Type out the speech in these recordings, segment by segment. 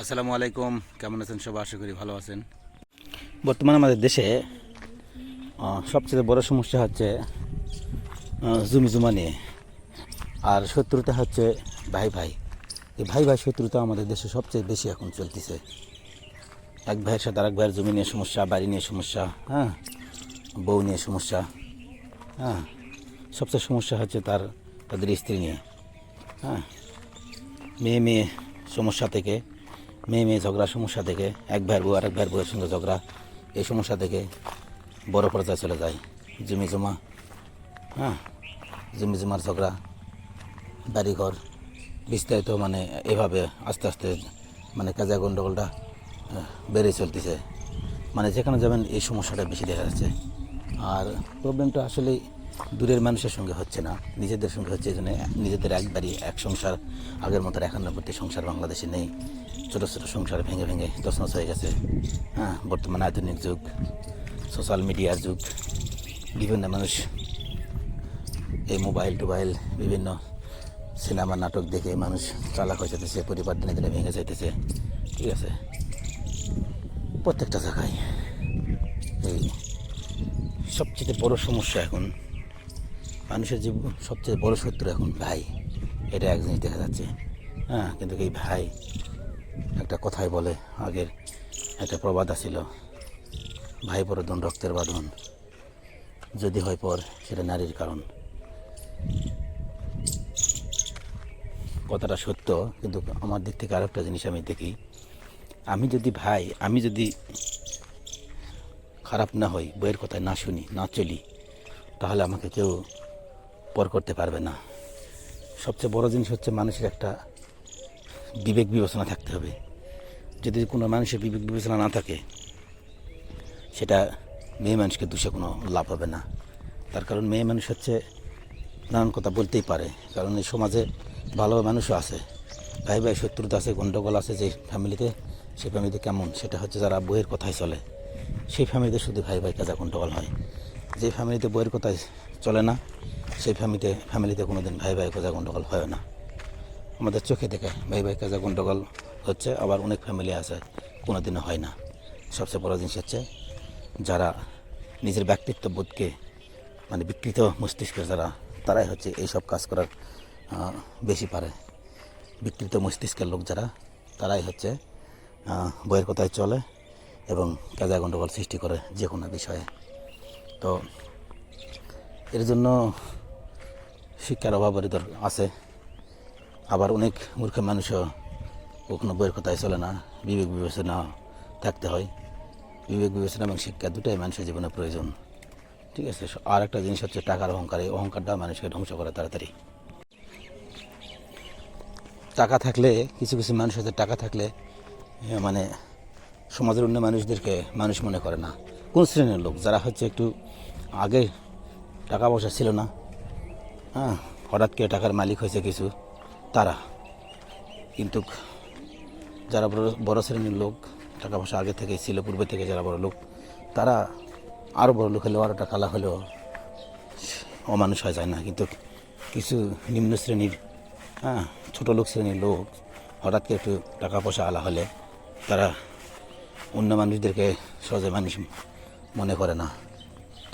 আসসালামু আলাইকুম, কেমন আছেন সবাই? আশা করি ভালো আছেন। বর্তমানে আমাদের দেশে সবচেয়ে বড় সমস্যা হচ্ছে জমি জমা নিয়ে, আর শত্রুতা হচ্ছে ভাই ভাই। এই ভাই ভাই শত্রুতা আমাদের দেশে সবচেয়ে বেশি এখন চলতেছে। এক ভাইয়ের সাথে আরেক ভাইয়ের জমি নিয়ে সমস্যা, বাড়ি নিয়ে সমস্যা, হ্যাঁ, বউ নিয়ে সমস্যা, হ্যাঁ, সবচেয়ে সমস্যা হচ্ছে তাদের স্ত্রী নিয়ে, হ্যাঁ, মেয়ে মেয়ে সমস্যা থেকে, মেয়ে মেয়ে ঝগড়া সমস্যা থেকে, এক ভাইয়ের বউ আরেক ভাইয়ের বউয়ের সঙ্গে ঝগড়া, এই সমস্যা থেকে বড় পর্যায়ে চলে যায় জমি জমা, হ্যাঁ, জমি জমার ঝগড়া, বাড়িঘর, বিস্তারিত, মানে এভাবে আস্তে আস্তে মানে কাজা গণ্ডগোলটা বেড়ে চলতেছে। মানে যেখানে যাবেন এই সমস্যাটা বেশি দেখা যাচ্ছে। আর প্রবলেমটা আসলে দূরের মানুষের সঙ্গে হচ্ছে না, নিজেদের সঙ্গে হচ্ছে। এই জন্য নিজেদের এক বাড়ি এক সংসার, আগের মতো 91টি সংসার বাংলাদেশে নেই। ছোটো ছোটো সংসার ভেঙে ভেঙে তছনছ হয়ে গেছে। হ্যাঁ, বর্তমানে আধুনিক যুগ, সোশ্যাল মিডিয়ার যুগ, বিভিন্ন মানুষ এই মোবাইল টোবাইল, বিভিন্ন সিনেমা নাটক দেখে মানুষ চালাক হয়ে যেতেছে, পরিবার দিনে দিনে ভেঙে যাইতেছে। ঠিক আছে, প্রত্যেকটা জায়গায় এই সবচেয়ে বড় সমস্যা এখন মানুষের যে সবচেয়ে বড় শত্রু এখন ভাই, এটা এক জিনিস দেখা যাচ্ছে। হ্যাঁ, কিন্তু এই ভাই, একটা কথাই বলে, আগের একটা প্রবাদ ছিল, ভাই পরধন রক্তের বাঁধন, যদি হয় পর সেটা নারীর কারণ। কথাটা সত্য, কিন্তু আমার দিক থেকে আরেকটা জিনিস আমি দেখি, আমি যদি খারাপ না হই, বইয়ের কথায় না শুনি, না চলি, তাহলে আমাকে কেউ পর করতে পারবে না। সবচেয়ে বড় জিনিস হচ্ছে মানুষের একটা বিবেক বিবেচনা থাকতে হবে। যদি কোনো মানুষের বিবেক বিবেচনা না থাকে, সেটা মেয়ে মানুষকে দোষে কোনো লাভ হবে না। তার কারণ মেয়ে মানুষ হচ্ছে নানান কথা বলতেই পারে, কারণ এই সমাজে ভালো মানুষও আছে, ভাই ভাই শত্রুতা আছে, গণ্ডগোল আছে। যে ফ্যামিলিতে, সেই ফ্যামিলিতে কেমন, সেটা হচ্ছে যারা বইয়ের কথায় চলে, সেই ফ্যামিলিতে শুধু ভাই ভাই কাজা গণ্ডগোল হয়। যে ফ্যামিলিতে বইয়ের কথায় চলে না, সেই ফ্যামিলিতে কোনো দিন ভাই ভাই কাজা গণ্ডগোল হয় না। আমাদের চোখে দেখে ভাই ভাই কাজা গণ্ডগোল হচ্ছে, আবার অনেক ফ্যামিলি আছে কোনো দিনও হয় না। সবচেয়ে বড় জিনিস হচ্ছে যারা নিজের ব্যক্তিত্ব বোধকে, মানে বিকৃত মস্তিষ্কের যারা, তারাই হচ্ছে এইসব কাজ করার বেশি পারে। বিকৃত মস্তিষ্কের লোক যারা, তারাই হচ্ছে বইয়ের কথায় চলে এবং কাজা গণ্ডগোল সৃষ্টি করে যে কোনো বিষয়ে। তো এর জন্য শিক্ষার অভাব আছে। আবার অনেক মূর্খ মানুষও কখনো বইয়ের কথায় চলে না, বিবেক বিবেচনা থাকতে হয়। বিবেক বিবেচনা এবং শিক্ষা দুটাই মানুষের জীবনে প্রয়োজন। ঠিক আছে, আর একটা জিনিস হচ্ছে টাকার অহংকার। এই অহংকারটা মানুষকে ধ্বংস করে তাড়াতাড়ি। টাকা থাকলে, কিছু কিছু মানুষ হচ্ছে টাকা থাকলে মানে সমাজের অন্য মানুষদেরকে মানুষ মনে করে না। কোন শ্রেণীর লোক? যারা হচ্ছে একটু আগে টাকা পয়সা ছিল না, হ্যাঁ, হঠাৎ করে টাকার মালিক হয়েছে কিছু, তারা। কিন্তু যারা বড় শ্রেণীর লোক, টাকা পয়সা আগে থেকে ছিল, পূর্বে থেকে যারা বড় লোক, তারা আরও বড় লোক হলেও, আরও টাকালা হলেও অমানুষ হয়ে যায় না। কিন্তু কিছু নিম্ন শ্রেণীর, হ্যাঁ, ছোটো লোক শ্রেণীর লোক হঠাৎ করে একটু টাকা পয়সা আলা হলে তারা অন্য মানুষদেরকে সহজে মানুষ মনে করে না।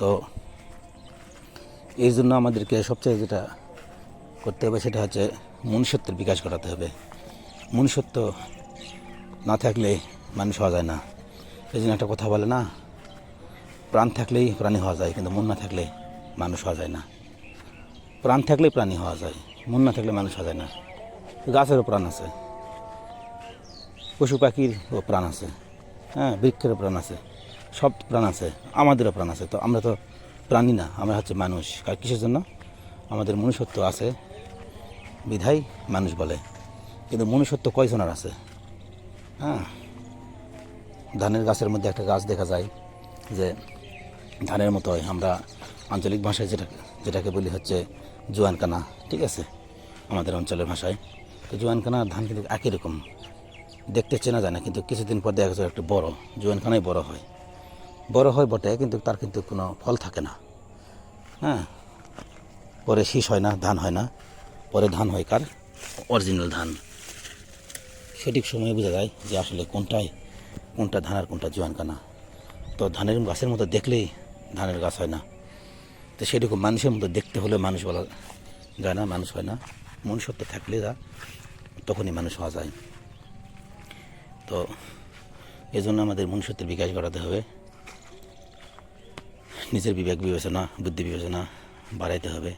তো এই জন্য আমাদেরকে সবচেয়ে যেটা করতে হবে, সেটা হচ্ছে মনুষ্যত্বের বিকাশ ঘটাতে হবে। মনুষ্যত্ব না থাকলে মানুষ হওয়া যায় না। এই জন্য একটা কথা বলে না, প্রাণ থাকলেই প্রাণী হওয়া যায়, কিন্তু মন না থাকলে মানুষ হওয়া যায় না। প্রাণ থাকলেই প্রাণী হওয়া যায়, মন না থাকলে মানুষ হওয়া যায় না। গাছেরও প্রাণ আছে, পশু পাখিরও প্রাণ আছে, হ্যাঁ, বৃক্ষেরও প্রাণ আছে, সব প্রাণ আছে, আমাদেরও প্রাণ আছে। তো আমরা তো প্রাণী না, আমরা হচ্ছে মানুষ। আর কিসের জন্য? আমাদের মনুষ্যত্ব আছে বিধায় মানুষ বলে। কিন্তু মনুষ্যত্ব কয়জনের আছে? হ্যাঁ, ধানের গাছের মধ্যে একটা গাছ দেখা যায় যে ধানের মতো হয়, আমরা আঞ্চলিক ভাষায় যেটাকে বলি হচ্ছে জোয়ানকানা। ঠিক আছে, আমাদের অঞ্চলের ভাষায়। তো জোয়ানকানা ধান কিন্তু একই রকম দেখতে, চেনা যায় না, কিন্তু কিছুদিন পর দেখা যায় একটু বড়, জোয়ানখানাই বড় হয় বটে, কিন্তু তার কিন্তু কোনো ফল থাকে না। হ্যাঁ, পরে শীষ হয় না, ধান হয় না, পরে ধান হয় কার? অরিজিনাল ধান। সঠিক সময়ে বোঝা যায় যে আসলে কোনটা ধান আর কোনটা জোয়ান কানা। তো ধানের গাছের মতো দেখলেই ধানের গাছ হয় না, তো সেরকম মানুষের মতো দেখতে হলে মানুষ বলা যায় না, মানুষ হয় না। মনুষ্যত্ব থাকলে তখনই মানুষ হওয়া যায়। তো এজন্য আমাদের মনুষ্যত্বের বিকাশ ঘটাতে হবে, নিজের বিবেক বিবেচনা বুদ্ধি বিবেচনা বাড়াইতে হবে।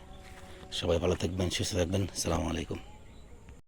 সবাই ভালো থাকবেন, সুস্থ থাকবেন। আসসালামু আলাইকুম।